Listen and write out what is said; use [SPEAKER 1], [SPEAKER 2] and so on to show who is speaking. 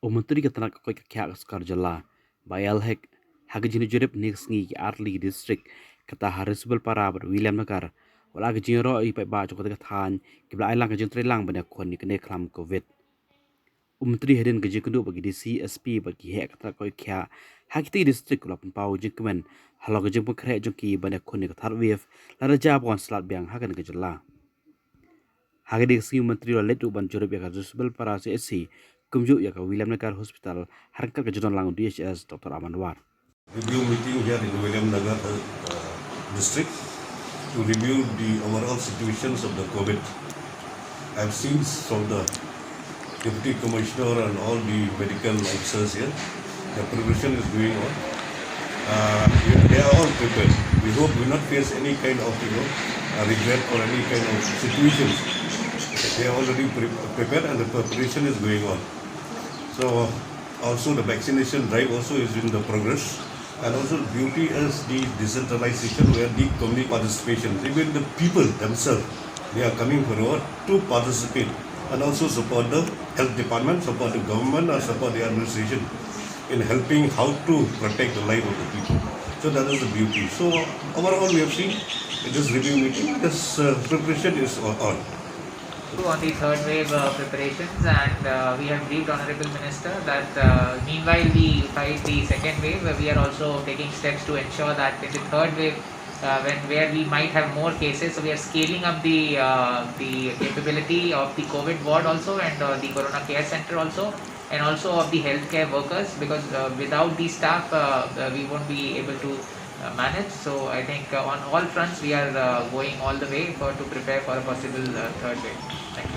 [SPEAKER 1] Umutri katanak koi kyak skar jala bayal hek hagajini jurip nixngi ki arli district kata harisbel parabar William Nagar wala gajini ro i pa ba chokot kathan kibla ailang gajin tre lang bana kon ni kene klam covid umutri hedin gaji kundu bagi di CSP bagi hek kata koi kya hakiti district kula pau jikmen halo gajin pukre joki bana kon ni kathar wave la raja bon slat biang hagan gajala Hagadi si menteri lalu letu ban jurip ya kasusbel para CSC kumju ya ka William Nagar Hospital harkat kejutan lang DHS Dr. Amanwar.
[SPEAKER 2] Review meeting here in William Nagar district to review the overall situations of the COVID. I've seen from the Deputy Commissioner and all the medical officers here, the preparation is going on. They are all prepared. We hope we will not face any kind of regret or any kind of situations. They are already prepared and the preparation is going on. So also the vaccination drive also is in the progress. And also beauty is the decentralization where the community participation, even the people themselves, they are coming forward to participate and also support the health department, support the government or support the administration in helping how to protect the life of the people. So that is the beauty. So overall we have seen in this review meeting, this preparation is on.
[SPEAKER 3] On the third wave preparations, and we have briefed Honorable Minister that meanwhile we fight the second wave, we are also taking steps to ensure that in the third wave, where we might have more cases, so we are scaling up the capability of the COVID ward also and the Corona Care Center also, and also of the healthcare workers, because without the staff we won't be able to manage. So I think on all fronts we are going all the way to prepare for a possible third wave. Thank you.